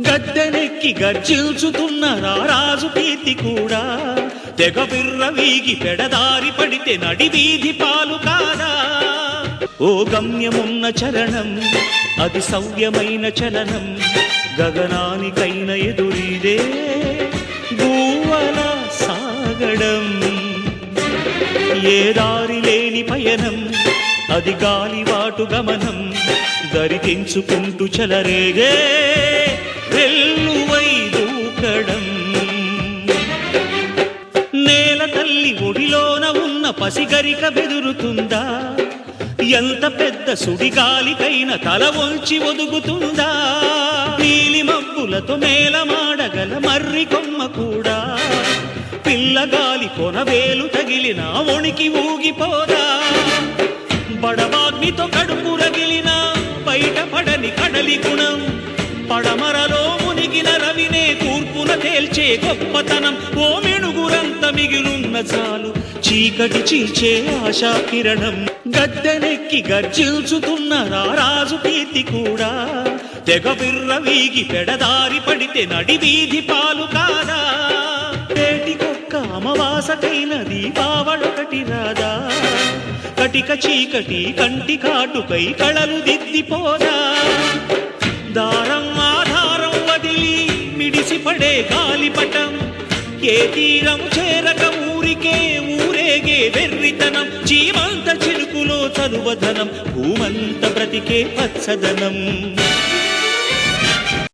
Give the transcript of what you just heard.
గద్దెనెక్కి గర్జిల్చుతున్న రారాజు కీర్తి కూడా తెగ బిర్రవీగి పెడదారి పడితే నడి వీధి పాలు కాదా. ఓ గమ్యమున్న చరణం అది సవ్యమైన చలనం, గగనానికైన ఎదురీదే గూవల సాగడం. ఏ దారి లేని పయనం అది గాలివాటు గమనం, దరికించుకుంటూ చెలరేగే వెల్లువై దూకడం. నేల తల్లి ఒడిలోన ఉన్న పసిగరిక బెదురుతుందా, ఎంత పెద్ద సుడిగాలికైన తల వంచి ఒదుగుతుందా. నీలి మబ్బులతో మేలమాడగల మర్రి కొమ్మ కూడా పిల్లగాలి కొనవేలు తగిలిన వణికి ఊగిపోదా. బడవాగ్నితో కడుపు రగిలిన బయటపడని కడలి గుణం, పడమరలో మునిగిన రవినే కూర్పున తేల్చే గొప్పతనం. ఓ మెణుగురంత మిగిలున్న చాలు చీకటి చీల్చే ఆశా కిరణం. గద్దెనెక్కి గర్జిల్చుతున్న రారాజు కీర్తి కూడా తెగ బిర్రవీగి పెడదారి పడితే నడి వీధి పాలు కాదా. ఏటికొక్క అమవాసకైన దీపావళొకటి రాదా, కటిక చీకటి కంటి కాటుకై కళలు దిద్దిపోదా. దారం ఆధారం వదిలి మిడిసిపడే గాలిపటం, ఏ తీరం చేరక ఊరికే ఊరేగే వెర్రితనం. జీవంత చిలుకులో చలువధనం, భూమంత బ్రతికే పచ్చదనం.